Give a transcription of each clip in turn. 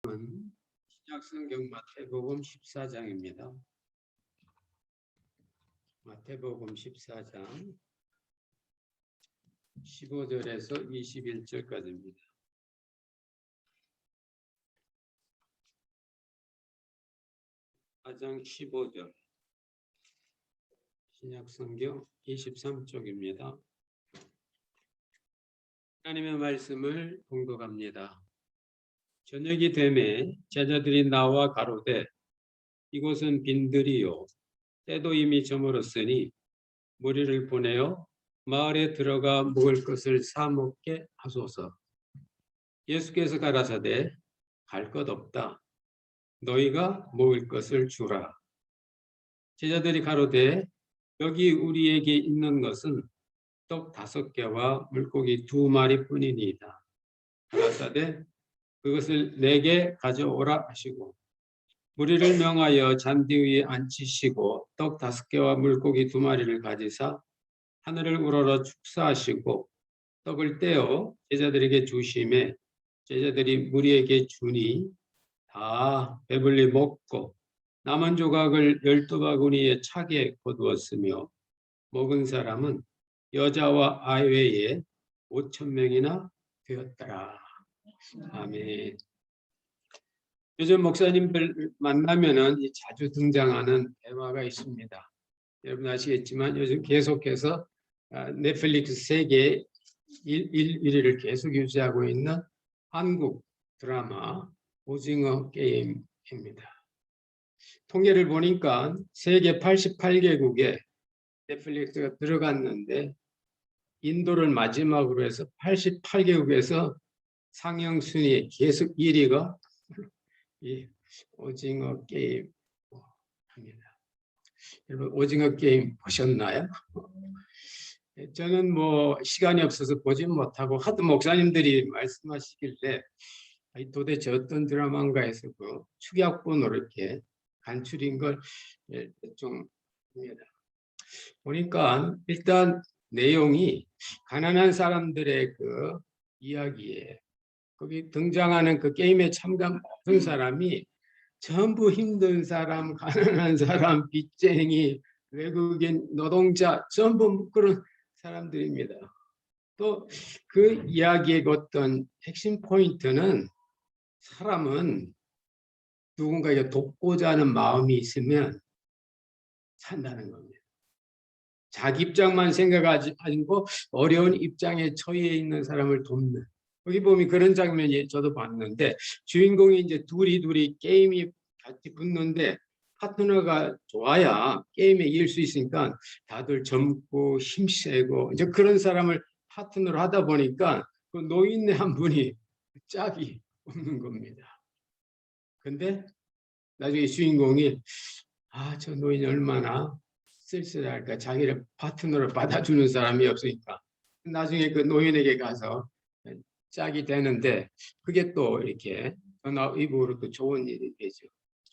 신약성경 마태복음 14장입니다. 마태복음 14장 15절에서 21절까지입니다. 14장 15절 신약성경 23쪽입니다. 하나님의 말씀을 봉독합니다. 저녁이 되매 제자들이 나와 가로되 이곳은 빈들이요 때도 이미 저물었으니 무리를 보내어 마을에 들어가 먹을 것을 사 먹게 하소서. 예수께서 가라사대 갈 것 없다. 너희가 먹을 것을 주라. 제자들이 가로되 여기 우리에게 있는 것은 떡 5개와 물고기 2마리뿐이니이다. 가라사대 그것을 내게 가져오라 하시고 무리를 명하여 잔디 위에 앉히시고 떡 5개와 물고기 2마리를 가지사 하늘을 우러러 축사하시고 떡을 떼어 제자들에게 주시매 제자들이 무리에게 주니 다 배불리 먹고 남은 조각을 12바구니에 차게 거두었으며 먹은 사람은 여자와 아이 외에 5,000명이나 되었더라. 아멘. 요즘 목사님들 만나면은 자주 등장하는 대화가 있습니다. 여러분 아시겠지만 요즘 계속해서 넷플릭스 세계 1위를 계속 유지하고 있는 한국 드라마 오징어 게임입니다. 통계를 보니까 세계 88개국에 넷플릭스가 들어갔는데 인도를 마지막으로 해서 88개국에서 상영 순위에 계속 1위가 이 오징어 게임입니다. 여러분 오징어 게임 보셨나요? 저는 시간이 없어서 보진 못하고 하도 목사님들이 말씀하시길래 도대체 어떤 드라마인가 해서 그 축약본으로 이렇게 간추린 걸 좀 봅니다. 보니까 일단 내용이 가난한 사람들의 그 이야기에 거기 등장하는 그 게임에 참가한 모든 사람이 전부 힘든 사람, 가난한 사람, 빚쟁이, 외국인, 노동자 전부 그런 사람들입니다. 또 그 이야기의 어떤 핵심 포인트는 사람은 누군가에게 돕고자 하는 마음이 있으면 산다는 겁니다. 자기 입장만 생각하지 않고 어려운 입장에 처해 있는 사람을 돕는. 여기 보면 그런 장면이 저도 봤는데 주인공이 이제 둘이 게임이 같이 붙는데 파트너가 좋아야 게임에 이길 수 있으니까 다들 젊고 힘세고 이제 그런 사람을 파트너로 하다 보니까 그 노인네 한 분이 짝이 없는 겁니다. 근데 나중에 주인공이 저 노인이 얼마나 쓸쓸할까 자기를 파트너로 받아주는 사람이 없으니까 나중에 그 노인에게 가서 짝이 되는데 그게 또 이렇게 전화위복으로 또 좋은 일이 되죠.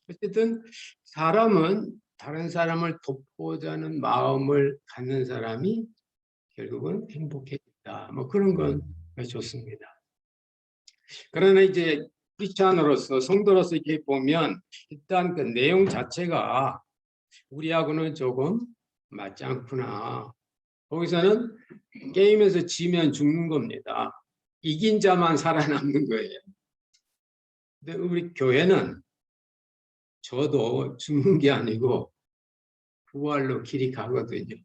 어쨌든 사람은 다른 사람을 돕고자 하는 마음을 갖는 사람이 결국은 행복해진다. 그런 건 좋습니다. 그러나 이제 크리스찬으로서 성도로서 이렇게 보면 일단 그 내용 자체가 우리하고는 조금 맞지 않구나. 거기서는 게임에서 지면 죽는 겁니다. 이긴 자만 살아남는 거예요. 근데 우리 교회는 저도 죽는 게 아니고 부활로 길이 가거든요.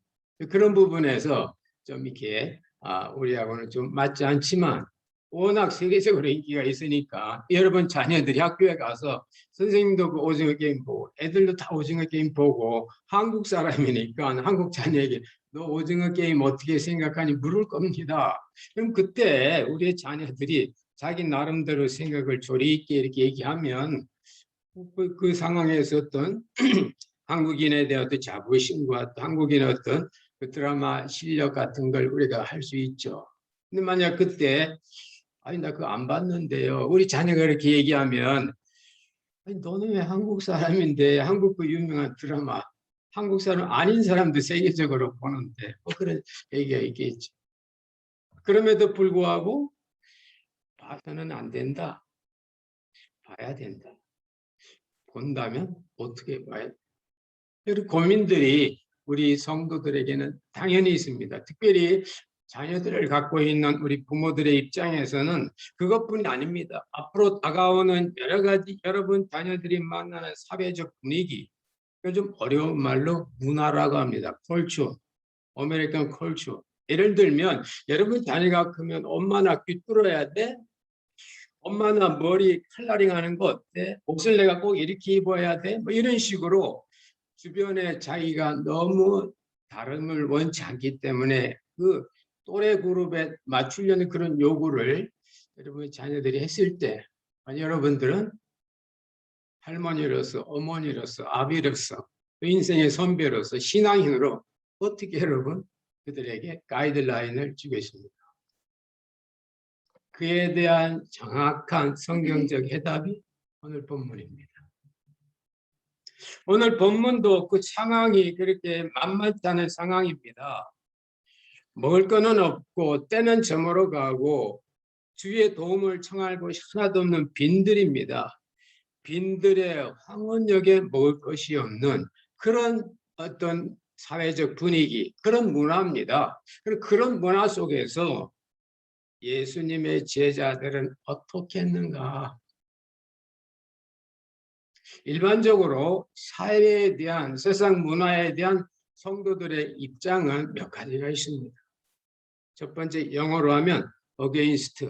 그런 부분에서 좀 이렇게 우리하고는 좀 맞지 않지만 워낙 세계적으로 인기가 있으니까 여러분 자녀들이 학교에 가서 선생님도 그 오징어 게임 보고 애들도 다 오징어 게임 보고 한국 사람이니까 한국 자녀에게 너 오징어 게임 어떻게 생각하니 물을 겁니다. 그럼 그때 우리의 자녀들이 자기 나름대로 생각을 조리 있게 이렇게 얘기하면 그 상황에서 어떤 한국인에 대한 어떤 자부심과 한국인의 어떤 그 드라마 실력 같은 걸 우리가 할 수 있죠. 근데 만약 그때 나 그거 안 봤는데요. 우리 자녀가 이렇게 얘기하면 너는 왜 한국 사람인데 한국 그 유명한 드라마 한국 사람 아닌 사람도 세계적으로 보는데 그런 얘기가 있겠죠. 그럼에도 불구하고 봐서는 안 된다. 봐야 된다. 본다면 어떻게 봐야 된다. 그런 고민들이 우리 성도들에게는 당연히 있습니다. 특별히 자녀들을 갖고 있는 우리 부모들의 입장에서는 그것뿐이 아닙니다. 앞으로 다가오는 여러 가지 여러분 자녀들이 만나는 사회적 분위기, 요즘 어려운 말로 문화라고 합니다. 컬처, 아메리칸 컬처. 예를 들면 여러분 자녀가 크면 엄마나 귀 뚫어야 돼? 엄마나 머리 칼라링 하는 거 어때? 옷을 내가 꼭 이렇게 입어야 돼? 뭐 이런 식으로 주변에 자기가 너무 다름을 원치 않기 때문에 그 또래 그룹에 맞추려는 그런 요구를 여러분 자녀들이 했을 때 여러분들은 할머니로서 어머니로서 아비로서 인생의 선배로서 신앙인으로 어떻게 여러분 그들에게 가이드라인을 주고 있습니다. 그에 대한 정확한 성경적 해답이 오늘 본문입니다. 오늘 본문도 그 상황이 그렇게 만만치 않은 상황입니다. 먹을 거는 없고 때는 저물어 가고 주위의 도움을 청할 곳이 하나도 없는 빈들입니다. 빈들의 황혼역에 먹을 것이 없는 그런 어떤 사회적 분위기, 그런 문화입니다. 그런 문화 속에서 예수님의 제자들은 어떻게 했는가? 일반적으로 사회에 대한 세상 문화에 대한 성도들의 입장은 몇 가지가 있습니다. 첫 번째 영어로 하면 against.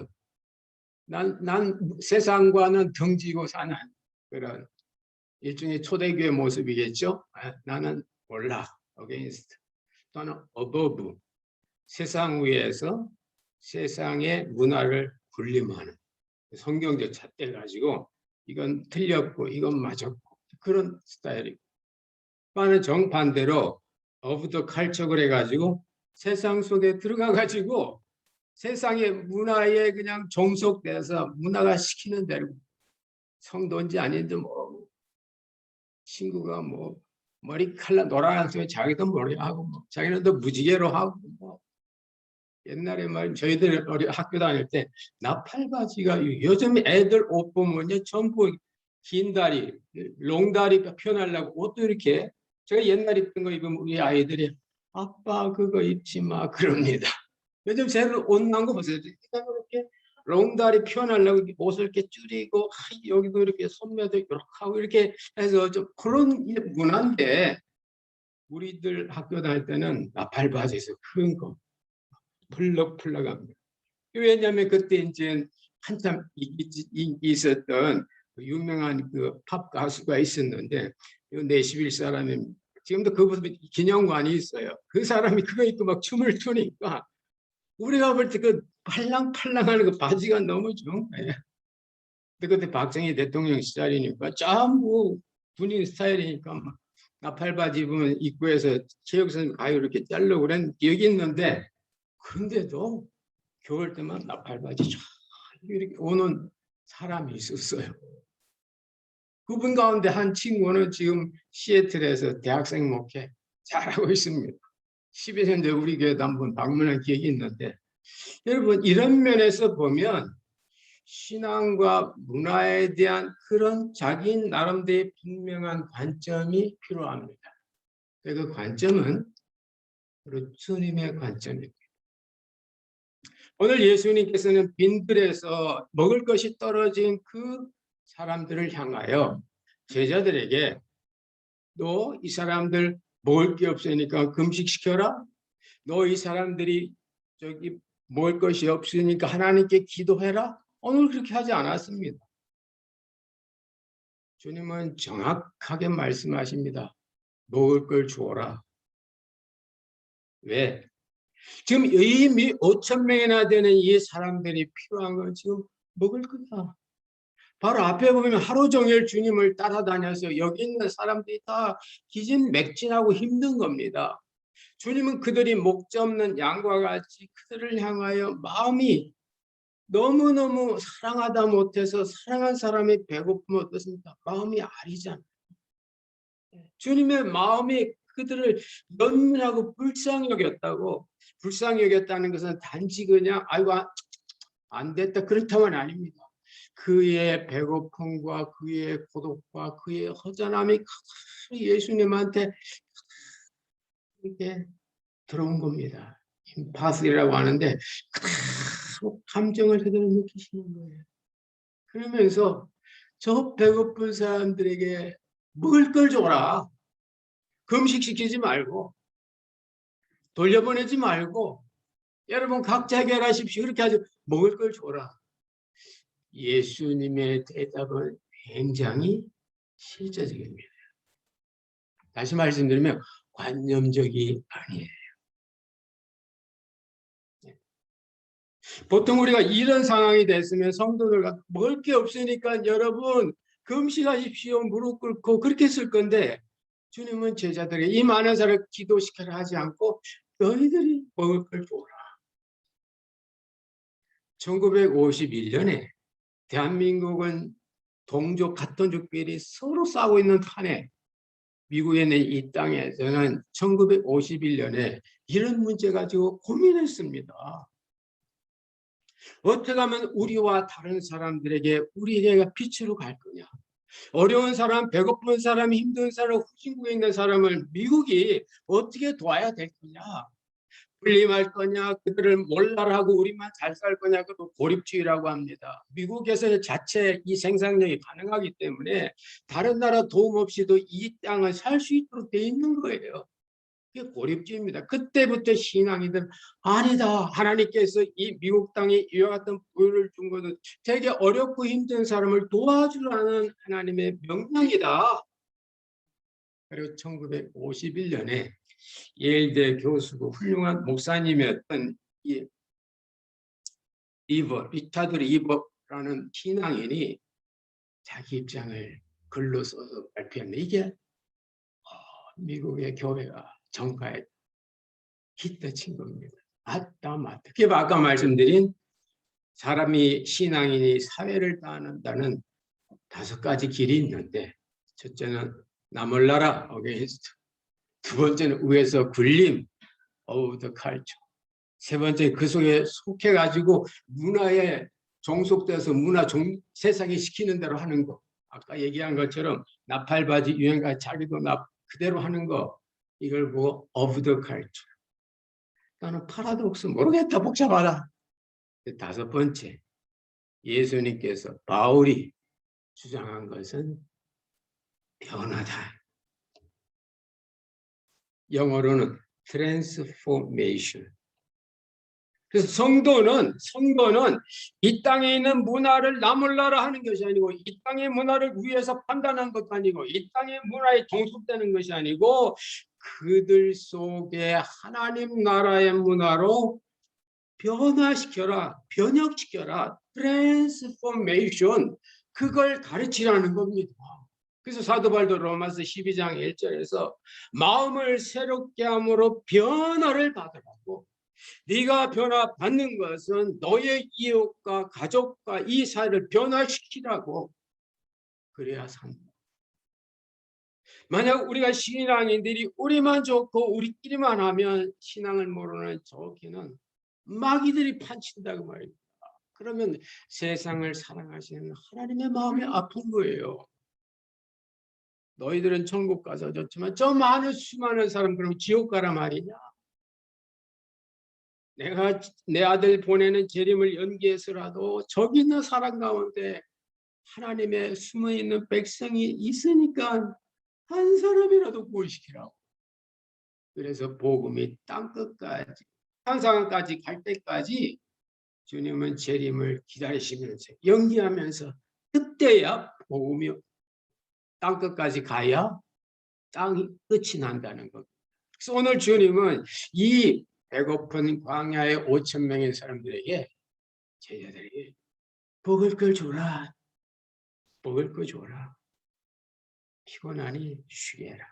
난 세상과는 등지고 사는 그런 일종의 초대교회 모습이겠죠. 나는 몰라. against. 또는 above. 세상 위에서 세상의 문화를 군림하는 성경적 잣대 가지고 이건 틀렸고 이건 맞았고 그런 스타일이고, 또는 정반대로 of the culture 그래가지고 세상 속에 들어가 가지고 세상의 문화에 그냥 종속돼서 문화가 시키는 대로 성도인지 아닌지 뭐 친구가 뭐 머리 칼라 노란색 자기도 머리하고 뭐 자기는 또 무지개로 하고 뭐 옛날에 말 저희들 학교 다닐 때 나팔바지가 요즘 애들 옷 보면요 전부 긴 다리, 롱다리 표현하려고 옷도 이렇게 제가 옛날 입던 거 입으면 우리 아이들이 아빠 그거 입지 마 그럽니다. 요즘 새로 옷 나온 거 보세요. 이렇게 롱다리 표현하려고 옷을 이렇게 줄이고 여기도 이렇게 소매도 이렇게 하고 이렇게 해서 좀 그런 문화인데 우리들 학교 다닐 때는 나팔바지에서 큰 거 펄럭펄럭합니다. 왜냐하면 그때 이제 한참 인기 있었던 그 유명한 그 팝 가수가 있었는데 내시빌 사람이 지금도 그 기념관이 있어요. 그 사람이 그거 입고 막 춤을 추니까 우리가 볼 때 그 팔랑팔랑하는 그 바지가 너무 좋은 거예요. 근데 그때 박정희 대통령 시절이니까 전부 군인 스타일이니까 막 나팔바지 입으면 입구에서 체육선 가요 이렇게 자르고 그런 기억이 있는데, 근데도 겨울 때만 나팔바지 쫙 이렇게 오는 사람이 있었어요. 그분 가운데 한 친구는 지금 시애틀에서 대학생 목회 잘하고 있습니다. 12년 전 우리 교회도 한번 방문한 기억이 있는데, 여러분 이런 면에서 보면 신앙과 문화에 대한 그런 자기 나름대로의 분명한 관점이 필요합니다. 그 관점은 바로 주님의 관점입니다. 오늘 예수님께서는 빈들에서 먹을 것이 떨어진 그 사람들을 향하여 제자들에게 너 이 사람들 먹을 게 없으니까 금식시켜라. 너 이 사람들이 저기 먹을 것이 없으니까 하나님께 기도해라. 오늘 그렇게 하지 않았습니다. 주님은 정확하게 말씀하십니다. 먹을 걸 주어라. 왜? 지금 이미 5천 명이나 되는 이 사람들이 필요한 건 지금 먹을 거다. 바로 앞에 보면 하루 종일 주님을 따라다녀서 여기 있는 사람들이 다 기진맥진하고 힘든 겁니다. 주님은 그들이 목자 없는 양과 같이 그들을 향하여 마음이 너무너무 사랑하다 못해서 사랑한 사람이 배고프면 어떻습니까? 마음이 아리잖아요. 주님의 마음이 그들을 연민하고 불쌍히 여겼다고. 불쌍히 여겼다는 것은 단지 그냥 아이고 안 됐다 그렇다면 아닙니다. 그의 배고픔과 그의 고독과 그의 허전함이 예수님한테 이렇게 들어온 겁니다. 임파스라고 하는데 그대로 감정을 그대로 느끼시는 거예요. 그러면서 저 배고픈 사람들에게 먹을 걸 줘라. 금식시키지 말고 돌려보내지 말고 여러분 각자 해결하십시오. 그렇게 하죠. 먹을 걸 줘라. 예수님의 대답은 굉장히 실제적입니다. 다시 말씀드리면 관념적이 아니에요. 보통 우리가 이런 상황이 됐으면 성도들과 먹을 게 없으니까 여러분 금식하십시오. 무릎 꿇고 그렇게 했을 건데 주님은 제자들에게 이 많은 사람을 기도시켜라 하지 않고 너희들이 먹을 걸 줘라. 1951년에 대한민국은 동족 같은 족끼리 서로 싸우고 있는 칸에 미국에 있는 이 땅에서는 1951년에 이런 문제 가지고 고민했습니다. 어떻게 하면 우리와 다른 사람들에게 우리가 빛으로 갈 거냐. 어려운 사람, 배고픈 사람, 힘든 사람, 후진국에 있는 사람을 미국이 어떻게 도와야 될 거냐. 불림할 거냐, 그들을 몰라라고 우리만 잘 살 거냐, 그것도 고립주의라고 합니다. 미국에서 자체 이 생산력이 가능하기 때문에 다른 나라 도움 없이도 이 땅을 살 수 있도록 돼 있는 거예요. 그게 고립주의입니다. 그때부터 신앙이들 아니다. 하나님께서 이 미국 땅에 이와 같은 부유를 준 것은 되게 어렵고 힘든 사람을 도와주라는 하나님의 명령이다. 그리고 1951년에 예일대 교수고 훌륭한 목사님이었던 이 리차드 리버라는 신앙인이 자기 입장을 글로 써서 발표했는데 이게 미국의 교회가 정가에 히트친 겁니다. 맞다. 그게 아까 말씀드린 사람이 신앙인이 사회를 따른다는 5가지 길이 있는데 첫째는 남을 나라 어게인스트, 두 번째는 위에서 굴림 of the culture, 세 번째 그 속에 속해가지고 문화에 종속돼서 세상이 시키는 대로 하는 거. 아까 얘기한 것처럼 나팔바지 유행가 자기도 그대로 하는 거. 이걸 보고 of the culture. 나는 파라독스 모르겠다. 복잡하다. 5번째 예수님께서 바울이 주장한 것은 변화다. 영어로는 transformation. 그래서 성도는 이 땅에 있는 문화를 나몰라라 하는 것이 아니고 이 땅의 문화를 위해서 판단한 것도 아니고 이 땅의 문화에 종속되는 것이 아니고 그들 속에 하나님 나라의 문화로 변화시켜라, 변혁시켜라, 트랜스포메이션, 그걸 가르치라는 겁니다. 그래서 사도 바울도 로마서 12장 1절에서 마음을 새롭게 함으로 변화를 받으라고. 네가 변화받는 것은 너의 이웃과 가족과 이 사회를 변화시키라고. 그래야 산다. 만약 우리가 신앙인들이 우리만 좋고 우리끼리만 하면 신앙을 모르는 저기는 마귀들이 판친다고 말입니다. 그러면 세상을 사랑하시는 하나님의 마음이 아픈 거예요. 너희들은 천국 가서 좋지만 저 많은 수많은 사람 그럼 지옥 가라 말이냐. 내가 내 아들 보내는 재림을 연기해서라도 저기 있는 사람 가운데 하나님의 숨어있는 백성이 있으니까 한 사람이라도 구원시키라고. 그래서 복음이 땅끝까지 환상까지 갈 때까지 주님은 재림을 기다리시면서 연기하면서 그때야 복음이 땅끝까지 가야 땅이 끝이 난다는 것. 그래서 오늘 주님은 이 배고픈 광야의 5천 명의 사람들에게 제자들에게 먹을 걸 줘라. 먹을 걸 줘라. 피곤하니 쉬게 해라.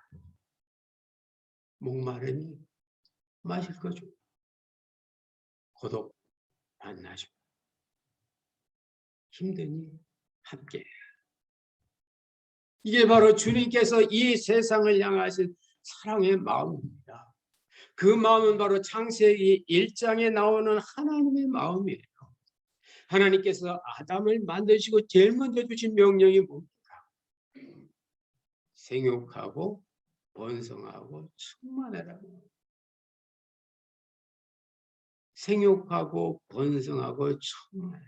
목마르니 마실 거 줘. 고독 만나줘. 힘드니 함께 해라. 이게 바로 주님께서 이 세상을 향하신 사랑의 마음입니다. 그 마음은 바로 창세기 1장에 나오는 하나님의 마음이에요. 하나님께서 아담을 만드시고 제일 먼저 주신 명령이 뭡니까? 생육하고 번성하고 충만하라고. 생육하고 번성하고 충만하라.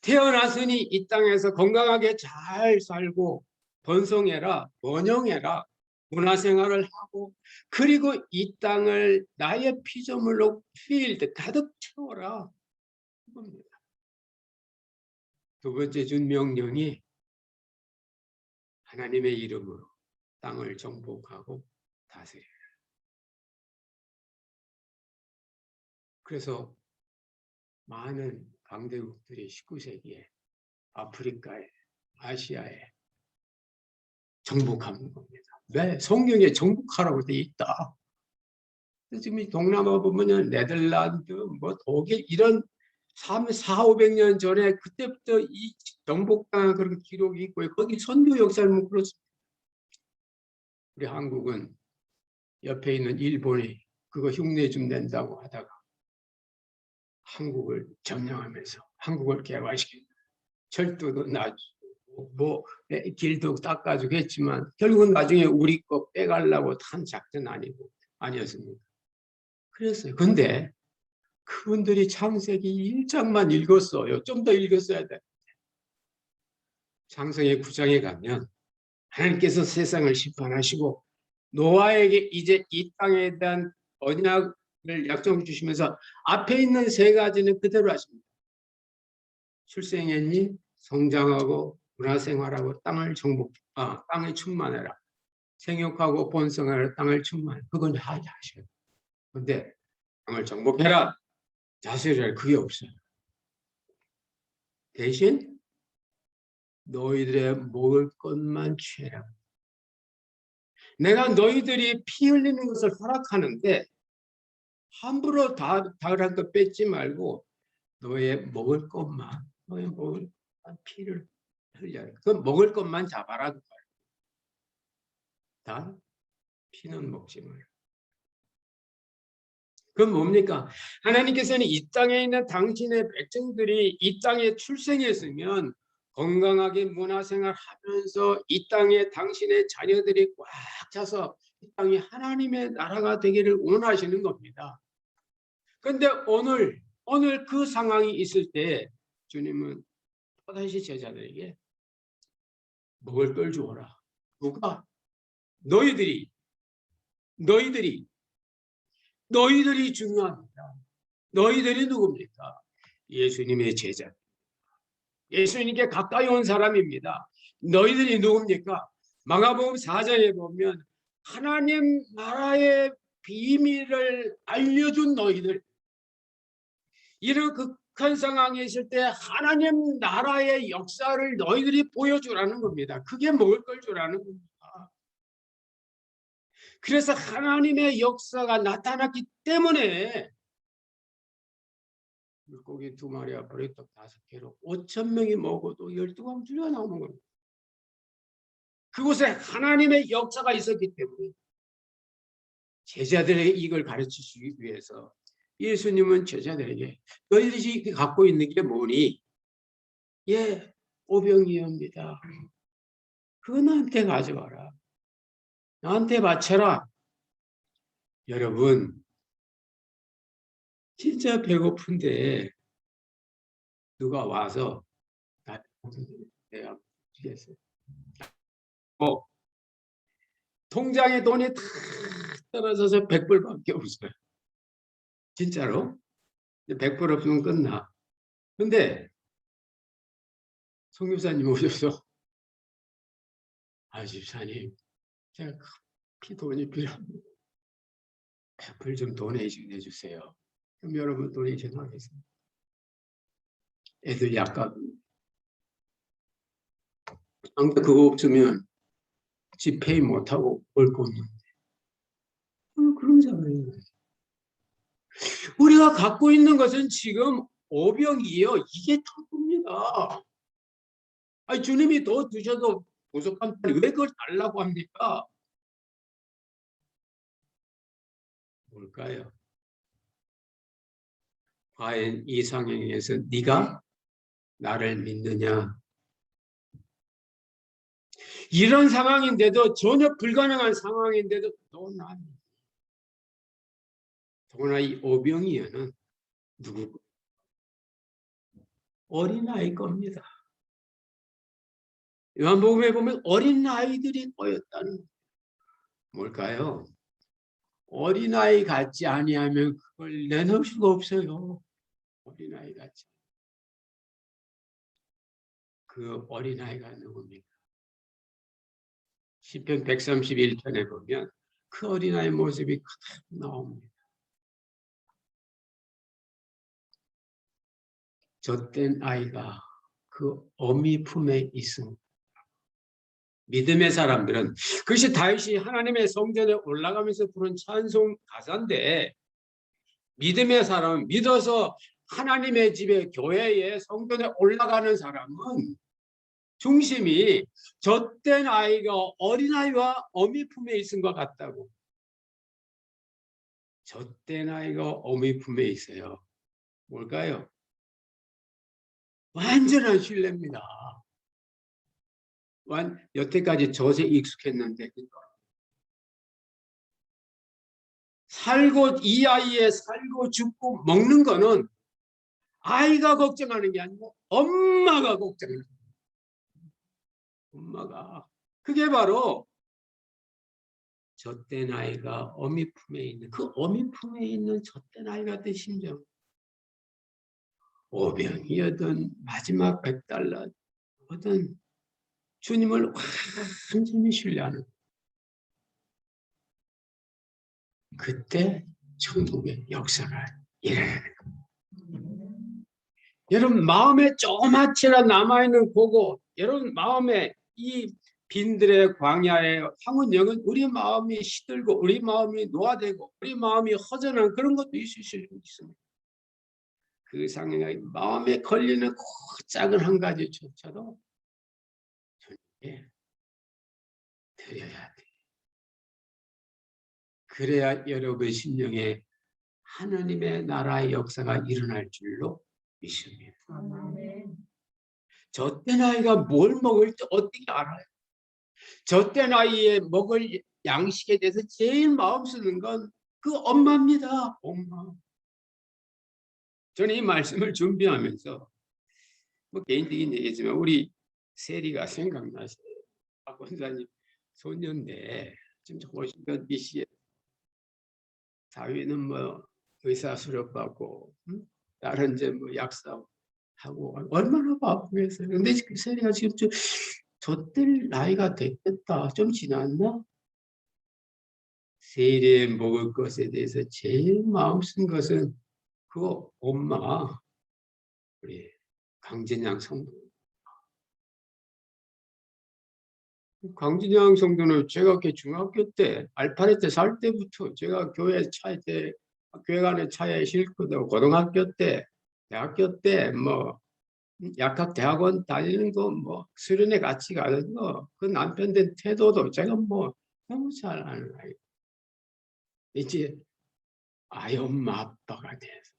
태어났으니 이 땅에서 건강하게 잘 살고 번성해라, 번영해라, 문화생활을 하고, 그리고 이 땅을 나의 피조물로 필드 가득 채워라. 그겁니다. 두 번째 준 명령이 하나님의 이름으로 땅을 정복하고 다스려라. 그래서 많은 강대국들이 19세기에 아프리카에, 아시아에 정복하는 겁니다. 왜? 성경에 정복하라고 돼 있다. 지금 동남아 보면은 네덜란드, 뭐 독일 이런 400~500년 전에 그때부터 이 정복당한 그런 기록이 있고, 거기 선교 역사를 뭐 그렇습니다. 우리 한국은 옆에 있는 일본이 그거 흉내 좀 낸다고 하다가 한국을 점령하면서 한국을 개화시키고 철도도 놔주고 뭐 길도 닦아주고 했지만 결국은 나중에 우리 거 빼가려고 한 작전 아니었습니까? 그랬어요. 근데 그분들이 창세기 1장만 읽었어요. 좀 더 읽었어야 돼. 창세기 9장에 가면 하나님께서 세상을 심판하시고 노아에게 이제 이 땅에 대한 언약을 약속해 주시면서 앞에 있는 세 가지는 그대로 하십니다. 출생했니? 성장하고 문화생활하고 땅을 땅에 충만해라. 생육하고 번성하라. 땅을 충만해. 그건 하셔요. 근데 땅을 정복해라. 다스려라. 그게 없어요. 대신 너희들의 먹을 것만 취해라. 내가 너희들이 피 흘리는 것을 허락하는데 함부로 다른 것 뺏지 말고 너의 먹을 것만, 너의 먹을 피를 흘려라. 그 먹을 것만 잡아라. 단 피는 먹지 마라. 그건 뭡니까? 하나님께서는 이 땅에 있는 당신의 백성들이 이 땅에 출생했으면 건강하게 문화생활 하면서 이 땅에 당신의 자녀들이 꽉 차서 이 땅이 하나님의 나라가 되기를 원하시는 겁니다. 그런데 오늘 그 상황이 있을 때 주님은 또다시 제자들에게 먹을 걸 주어라. 누가? 너희들이 중요합니다. 너희들이 누굽니까? 예수님의 제자. 예수님께 가까이 온 사람입니다. 너희들이 누굽니까? 마가복음 4장에 보면 하나님 나라의 비밀을 알려준 너희들. 이런 극한 상황에 있을 때 하나님 나라의 역사를 너희들이 보여주라는 겁니다. 그게 먹을 걸 주라는 겁니다. 그래서 하나님의 역사가 나타났기 때문에 물고기 2마리와 보리떡 5개로 5,000명이 먹어도 12광주리가 나오는 겁니다. 그곳에 하나님의 역사가 있었기 때문에 제자들에게 이걸 가르치시기 위해서 예수님은 제자들에게 너희들이 갖고 있는 게 뭐니? 예, 오병이어입니다. 그거 나한테 가져와라. 나한테 바쳐라. 여러분, 진짜 배고픈데 누가 와서 내가 주겠어요. 통장에 돈이 다 떨어져서 100불밖에 없어요. 진짜로? 100불 없으면 끝나. 근데 송교사님 오셔서 집사님 제가 급히 돈이 필요합니다. 100불 좀 도네이션 해주세요. 그럼 여러분 도네이션 하겠습니다. 애들 약간 그거 없으면 집페이 못하고 올 거 없는데 그런 사람이에요. 우리가 갖고 있는 것은 지금 오병이에요. 이게 턱입니다. 주님이 더 주셔도 부족한 판에 왜 그걸 달라고 합니까? 뭘까요? 과연 이 상황에서 네가 나를 믿느냐? 이런 상황인데도, 전혀 불가능한 상황인데도 더구나 이 오병이어는 누구? 어린아이 겁니다. 요한복음에 보면 어린아이들이 꼬였다는 거예요. 뭘까요? 어린아이 같지 아니하면 그걸 내놓을 수가 없어요. 어린아이 같지. 그 어린아이가 누굽니까? 시편 131편에 보면 그 어린아이 모습이 그대로 나옵니다. 젖된 아이가 그 어미 품에 있습니다. 믿음의 사람들은, 그것이 다윗이 하나님의 성전에 올라가면서 부른 찬송 가사인데, 믿음의 사람은, 믿어서 하나님의 집에, 교회에, 성전에 올라가는 사람은 중심이 젖된 아이가 어린아이와 어미 품에 있은 것 같다고. 젖된 아이가 어미 품에 있어요. 뭘까요? 완전한 신뢰입니다. 여태까지 젖에 익숙했는데, 살고, 이 아이의 살고 죽고 먹는 거는 아이가 걱정하는 게 아니고 엄마가 걱정하는 거예요. 엄마가. 그게 바로 젖된 아이가 어미 품에 있는, 그 어미 품에 있는 젖된 아이 같은 심정. 오병이어든 마지막 100달러든 주님을 완전히 신뢰하는, 그때 천국의 역사가 일어나는 겁니다. 여러분 마음에 조금치나 남아있는 고고, 여러분 마음에 이 빈들의 광야에 황혼영은 우리 마음이 시들고 우리 마음이 노화되고 우리 마음이 허전한 그런 것도 있을 수 있습니다. 그 상황에 마음에 걸리는 그 작은 한 가지조차도 주님께 드려야 돼. 그래야 여러분 심령에 하나님의 나라의 역사가 일어날 줄로 믿습니다. 젖된 아이가 뭘 먹을지 어떻게 알아요? 젖된 아이의 먹을 양식에 대해서 제일 마음 쓰는 건 그 엄마입니다. 엄마. 저는 이 말씀을 준비하면서 뭐 개인적인 얘기지만 우리 세리가 생각나시요. 박 권사님 소년인데 지금 보시면 미시에 사위는 뭐 의사 수업 받고 다른 이제 뭐 약사하고 얼마나 바쁘겠어요. 근데 그 세리가 지금 좀 젖될 나이가 됐겠다. 좀 지났나? 세리에 먹을 것에 대해서 제일 마음 쓴 것은 그 엄마, 우리 강진양 성도. 강진양 성도는 제가 중학교 때, 알파레 때 살 때부터 제가 교회 교회관의 차에 싣고도 고등학교 때, 대학교 때, 뭐, 약학 대학원 다니는 거, 뭐, 수련회 같이 가는 거, 그 남편 된 태도도 제가 뭐, 너무 잘 아는 아이. 이제 아이 엄마 아빠가 돼서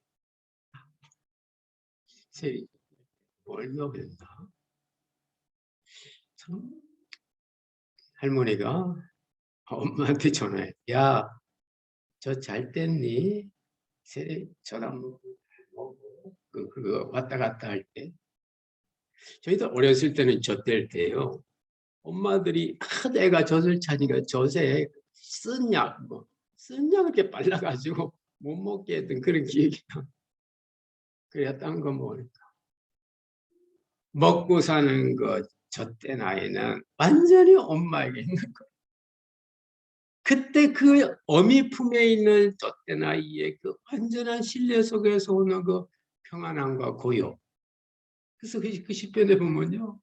뭘 먹였나? 참 할머니가 엄마한테 전화해. 야, 저 잘 뗐니? 세리 쳐다보고 그거 왔다 갔다 할 때. 저희도 어렸을 때는 젖될 때요. 엄마들이 애가 젖을 차니까 젖에 쓴 약, 쓴 약을 이렇게 발라가지고 못 먹게 했던 그런 기억이 나. 그래야 딴 거 먹으니까. 먹고 사는 것, 젖된 아이는 완전히 엄마에게 있는 거예요. 그때 그 어미 품에 있는 젖된 아이의 그 완전한 신뢰 속에서 오는 그 평안함과 고요. 그래서 그 시편에 보면요,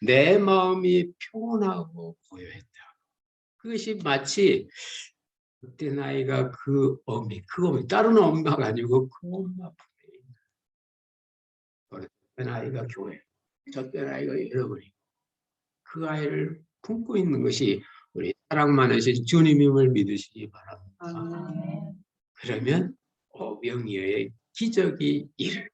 내 마음이 평온하고 고요했다. 그것이 마치 젖된 아이가 그 어미, 다른 엄마가 아니고 그 엄마 품에 있는 젖된 아이가 교회, 젖된 아이가 잃어버리고 그 아이를 품고 있는 것이 우리 사랑 많으신 주님임을 믿으시기 바랍니다. 그러면 오병이어의 기적이 일어나.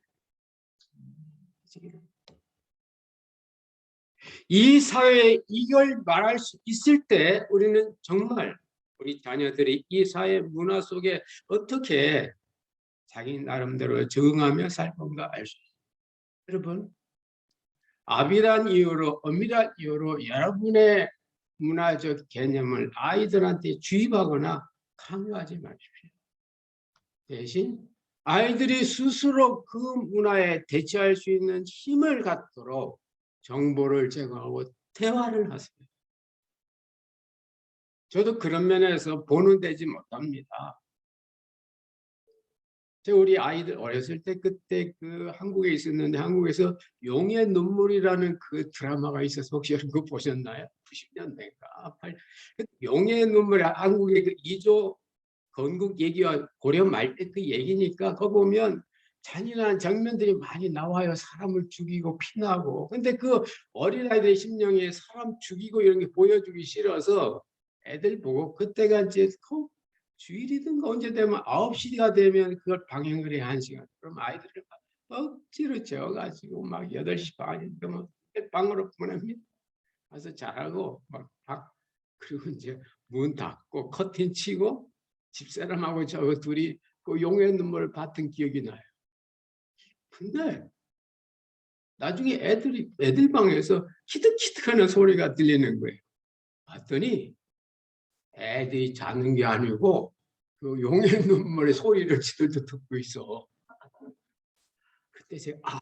이 사회에 이걸 말할 수 있을 때 우리는 정말 우리 자녀들이 이 사회 문화 속에 어떻게 자기 나름대로 적응하며 살 건가 알 수 있어요. 여러분, 아비란 이유로, 엄밀한 이유로 여러분의 문화적 개념을 아이들한테 주입하거나 강요하지 마십시오. 대신 아이들이 스스로 그 문화에 대처할 수 있는 힘을 갖도록 정보를 제공하고 대화를 하세요. 저도 그런 면에서 보는 되지 못합니다. 우리 아이들 어렸을 때 그때 그 한국에 있었는데 한국에서 용의 눈물이라는 그 드라마가 있어서 혹시 여러분 그거 보셨나요? 90년대인가? 용의 눈물 한국의 그 이조 건국 얘기와 고려 말 때 그 얘기니까 거 보면 잔인한 장면들이 많이 나와요. 사람을 죽이고 피나고. 근데 그 어린아이들의 심령에 사람 죽이고 이런 게 보여주기 싫어서 애들 보고 그때가 이제 주일이든가 언제 되면 9시가 되면 그걸 방영을 해야 1시간. 그럼 아이들을 억지로 재워가지고 막 8시 반이 되면 방으로 보냅니다. 가서 자라고 그리고 이제 문 닫고 커튼 치고 집사람하고 저 둘이 그 용의 눈물을 봤던 기억이 나요. 근데 나중에 애들 방에서 히득히득하는 소리가 들리는 거예요. 봤더니 애들이 자는 게 아니고 그 용의 눈물의 소리를 지들도 듣고 있어. 그때 제가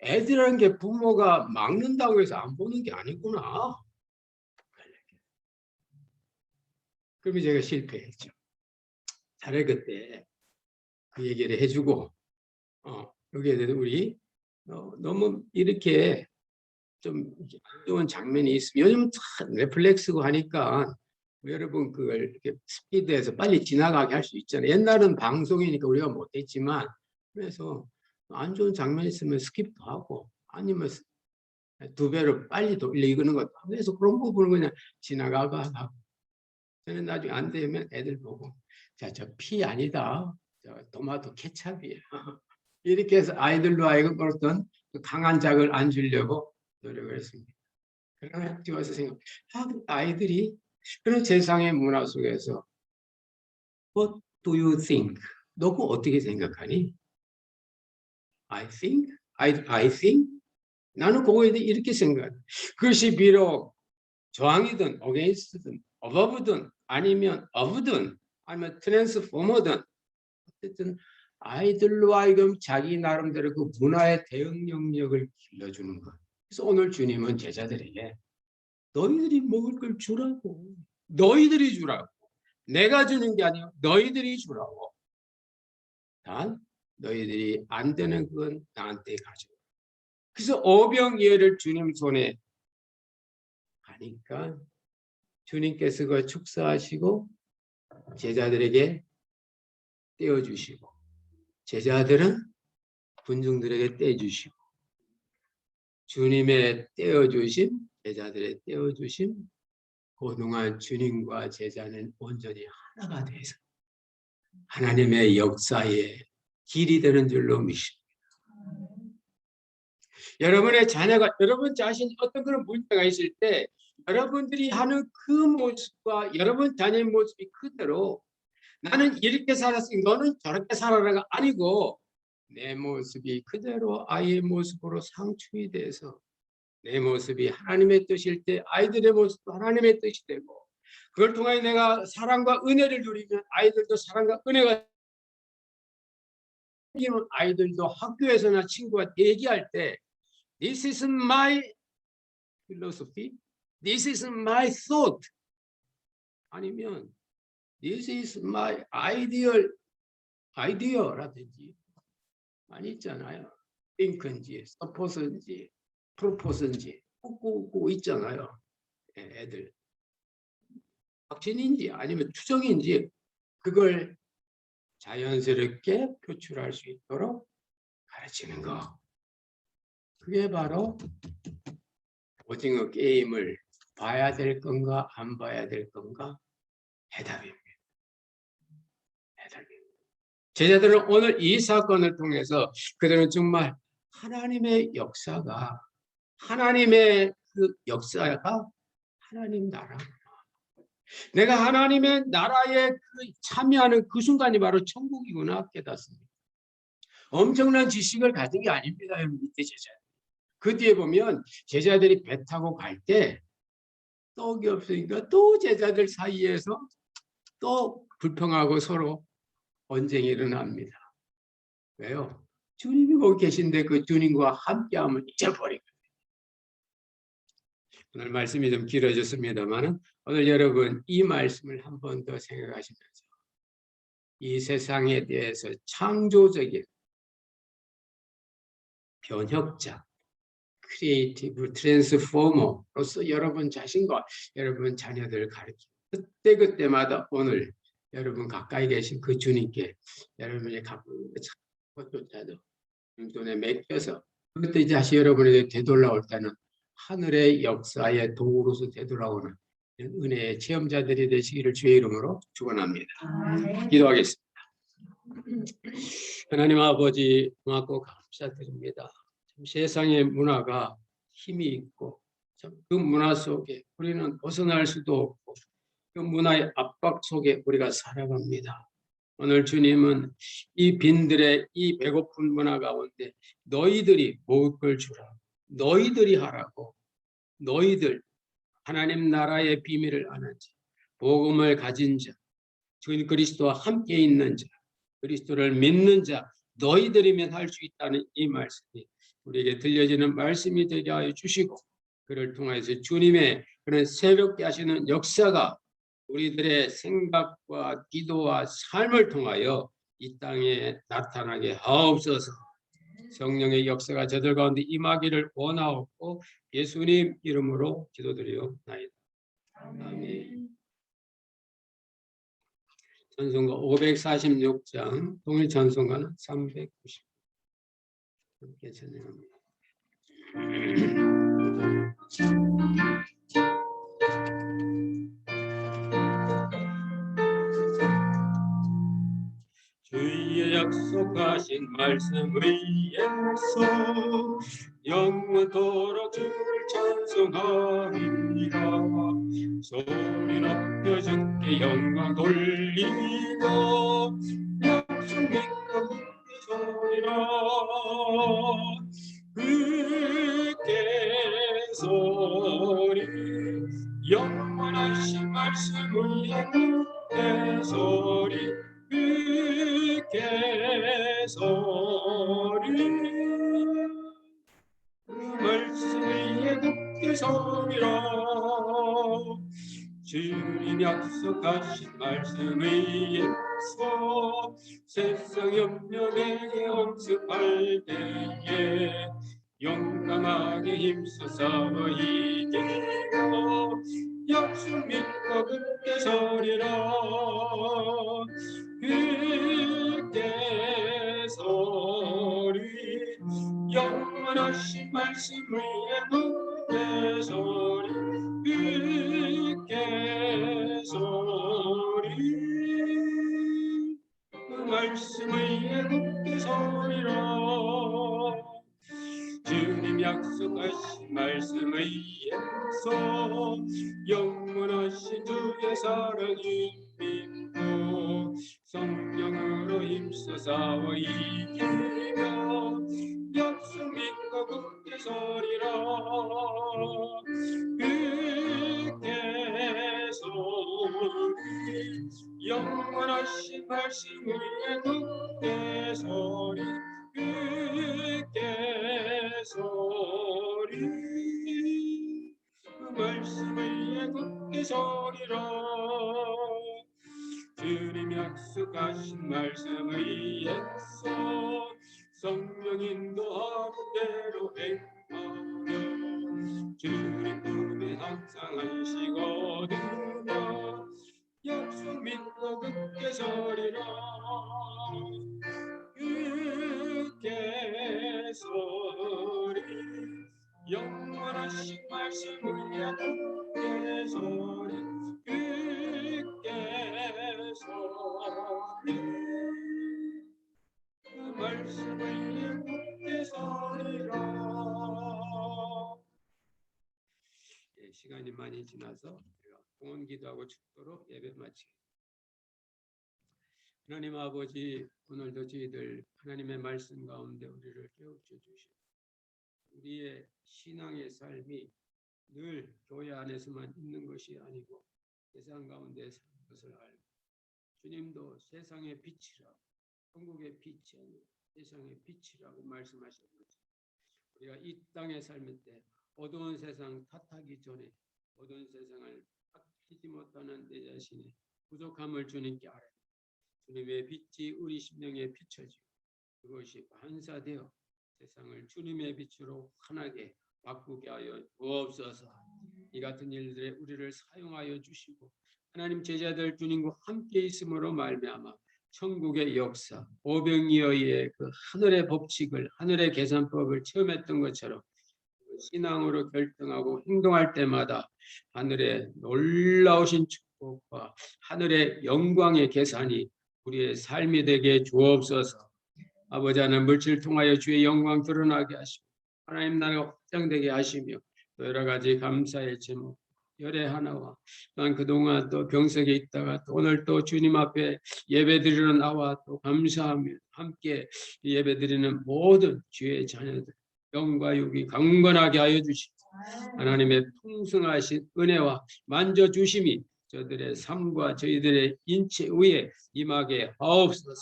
애들이라는 게 부모가 막는다고 해서 안 보는 게 아니구나. 그러면 제가 실패했죠. 차라리 그때 그 얘기를 해주고 여기에 대해서 우리 너무 이렇게 좀 안 좋은 장면이 있으면 요즘 넷플릭스고 하니까 여러분 그걸 이렇게 스피드해서 빨리 지나가게 할 수 있잖아요. 옛날은 방송이니까 우리가 못했지만 그래서 안 좋은 장면 있으면 스킵도 하고 아니면 2배로 빨리 돌리는 것도 하고 그래서 그런 부분은 그냥 지나가고 하고 저는 나중에 안 되면 애들 보고 자, 저 피 아니다. 저 토마토 케찹이에요. 이렇게 해서 아이들로 하여금 어떤 강한 자극을 안 주려고 노력을 했습니다. 그러나 뒤와서 생각, 아이들이 그런 세상의 문화 속에서 What do you think? 너 그거 어떻게 생각하니? I think? I think? 나는 그거에 대해 이렇게 생각해. 그것이 비록 저항이든 against든 above든 아니면 of든 아니면 transformer든 어쨌든 아이들로 하여금 자기 나름대로 그 문화의 대응 능력을 길러주는 것. 그래서 오늘 주님은 제자들에게 너희들이 먹을 걸 주라고. 너희들이 주라고. 내가 주는 게 아니라 너희들이 주라고. 단 너희들이 안 되는 건 나한테 가져. 그래서 오병이어를 주님 손에 가니까 주님께서 그걸 축사하시고 제자들에게 떼어주시고 제자들은 군중들에게 떼주시고 주님의 떼어주심, 제자들의 떼어주심, 그동안 주님과 제자는 온전히 하나가 돼서 하나님의 역사의 길이 되는 줄로 믿습니다. 여러분의 자녀가 여러분 자신이 어떤 그런 문제가 있을 때 여러분들이 하는 그 모습과 여러분 자녀의 모습이 그대로 나는 이렇게 살았으니 너는 저렇게 살아라가 아니고 내 모습이 그대로 아이의 모습으로 상충이 돼서 내 모습이 하나님의 뜻일 때 아이들의 모습도 하나님의 뜻이 되고 그걸 통해 내가 사랑과 은혜를 누리면 아이들도 사랑과 은혜가 생기는 아이들도 학교에서나 친구가 얘기할 때 This is my philosophy. This is my thought. 아니면 This is my idea라든지 많이 있잖아요. think인지, suppose인지, propose인지 꽂고 있잖아요. 애들. 확신인지 아니면 추정인지 그걸 자연스럽게 표출할 수 있도록 가르치는 거. 그게 바로 오징어 게임을 봐야 될 건가 안 봐야 될 건가 해답입니다. 해답입니다. 제자들은 오늘 이 사건을 통해서 그들은 정말 하나님의 역사가 하나님의 그 역사가 하나님 나라. 내가 하나님의 나라에 참여하는 그 순간이 바로 천국이구나 깨닫습니다. 엄청난 지식을 가진 게 아닙니다. 밑에 제자들. 그 뒤에 보면 제자들이 배 타고 갈 때 떡이 없으니까 또 제자들 사이에서 또 불평하고 서로 언쟁이 일어납니다. 왜요? 주님이 거기 계신데 그 주님과 함께함을 잊어버리고. 오늘 말씀이 좀 길어졌습니다만 오늘 여러분 이 말씀을 한 번 더 생각하시면서 이 세상에 대해서 창조적인 변혁자, 크리에이티브 트랜스포머로서 여러분 자신과 여러분 자녀들을 가르치고 그때그때마다 오늘 여러분 가까이 계신 그 주님께 여러분이 갖고 있는 것조차도 눈에 맡겨서 그때 다시 여러분에게 되돌아올 때는 하늘의 역사의 도구로서 되돌아오는 은혜의 체험자들이 되시기를 주의 이름으로 축원합니다. 기도하겠습니다. 하나님 아버지 고맙고 감사드립니다. 세상의 문화가 힘이 있고 그 문화 속에 우리는 벗어날 수도 없고 그 문화의 압박 속에 우리가 살아갑니다. 오늘 주님은 이 빈들의 이 배고픈 문화 가운데 너희들이 먹을 걸 주라. 너희들이 하라고. 너희들 하나님 나라의 비밀을 아는 자, 복음을 가진 자, 주인 그리스도와 함께 있는 자, 그리스도를 믿는 자, 너희들이면 할 수 있다는 이 말씀이 우리에게 들려지는 말씀이 되게 하여 주시고 그를 통해서 주님의 그런 새롭게 하시는 역사가 우리들의 생각과 기도와 삶을 통하여 이 땅에 나타나게 하옵소서. 성령의 역사가 저들 가운데 임하기를 원하옵고 예수님 이름으로 기도드리옵나이다. 아멘. 찬송가 546장, 동일 찬송가는 390. 함께 찬양합니다. 주의 약속하신 말씀 위에서 영원토록 주를 찬송합니다. 소리 높여 주께 영광 돌리며 약속 믿고 굳게 서리라. 굳게 서리 영원하신 말씀 위에 굳게 서리 굳게 서리 그 말씀 위에 굳게 서리라. 주님 약속하신 말씀 위에서 세상 염려내게 엄습할 때에 용감하게 힘써 싸워 이기며 약속 믿고 굳게 서리라. 굳게 서리 영원하신 말씀 위에 굳게 서리 굳게 서리 그 말씀 위에 굳게 서리라. 주님 약속하신 말씀 위에서 영원하신 주의 사랑이 믿고 성령으로 힘써 싸워 이기며 약속 믿고 굳게 서리라. 굳게 서리 영원하신 말씀 위에 굳게 서리 굳게 서리 그 말씀 위에 굳게 서리라. 주님 약속하신 말씀 위에서 성령 인도하는 대로 행하며 주님 품에 항상 안식거든요. 약속 믿고 굳게 서리라. 굳게 서리 영원하신 말씀 위에 굳게 서리 굳게 서리 예, 시간이 많이 지나서 공헌 기도하고 축도로 예배 마치겠습니다. 하나님 아버지, 오늘도 저희들 하나님의 말씀 가운데 우리를 깨우쳐 주시고 우리의 신앙의 삶이 늘 교회 안에서만 있는 것이 아니고 세상 가운데 사는 것을 알고 주님도 세상의 빛이라고, 천국의 빛이 아니고 세상의 빛이라고 말씀하셨거든요. 우리가 이 땅에 살면 때 어두운 세상 탓하기 전에 어두운 세상을 탓하지 못하는 내 자신의 부족함을 주님께 알아요. 주님의 빛이 우리 심령에 비춰지고 그것이 반사되어 세상을 주님의 빛으로 환하게 바꾸게 하여 주옵소서. 이 같은 일들에 우리를 사용하여 주시고 하나님 제자들 주님과 함께 있음으로 말미암아 천국의 역사, 오병이어의 그 하늘의 법칙을, 하늘의 계산법을 체험했던 것처럼 신앙으로 결정하고 행동할 때마다 하늘의 놀라우신 축복과 하늘의 영광의 계산이 우리의 삶이 되게 주옵소서. 아버지 하나님, 물질 통하여 주의 영광 드러나게 하시고 하나님 나라가 확장되게 하시며 또 여러 가지 감사의 제목 열애 하나와 또한 그동안 또 병석에 있다가 또 오늘 또 주님 앞에 예배드리러 나와 또 감사하며 함께 예배드리는 모든 주의 자녀들 영과 육이 강건하게 하여 주시고 하나님의 풍성하신 은혜와 만져주심이 저들의 삶과 저희들의 인체 위에 임하게 하옵소서.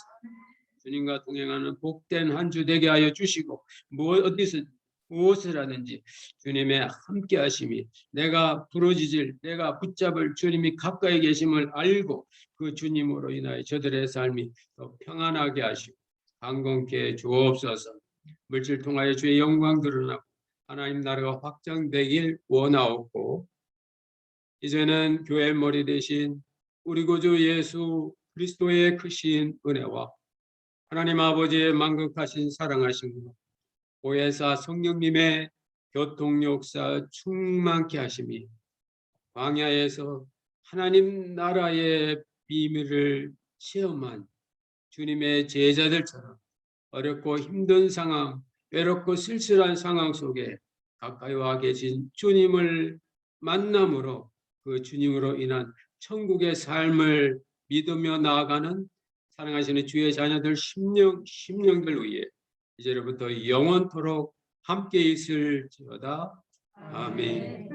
주님과 동행하는 복된 한 주 되게 하여 주시고 어디서 무엇을 하든지 주님의 함께 하심이 내가 부러지질 내가 붙잡을 주님이 가까이 계심을 알고 그 주님으로 인하여 저들의 삶이 더 평안하게 하시고 강건케 주옵소서. 물질 통하여 주의 영광 드러나고 하나님 나라가 확장되길 원하옵고 이제는 교회 머리 대신 우리 구주 예수 그리스도의 크신 은혜와 하나님 아버지의 만극하신 사랑하심과 보혜사 성령님의 교통역사 충만케 하심이 광야에서 하나님 나라의 비밀을 체험한 주님의 제자들처럼 어렵고 힘든 상황, 외롭고 쓸쓸한 상황 속에 가까이 와 계신 주님을 만남으로 그 주님으로 인한 천국의 삶을 믿으며 나아가는 사랑하시는 주의 자녀들 심령들 위해 이제로부터 영원토록 함께 있을지어다. 아멘.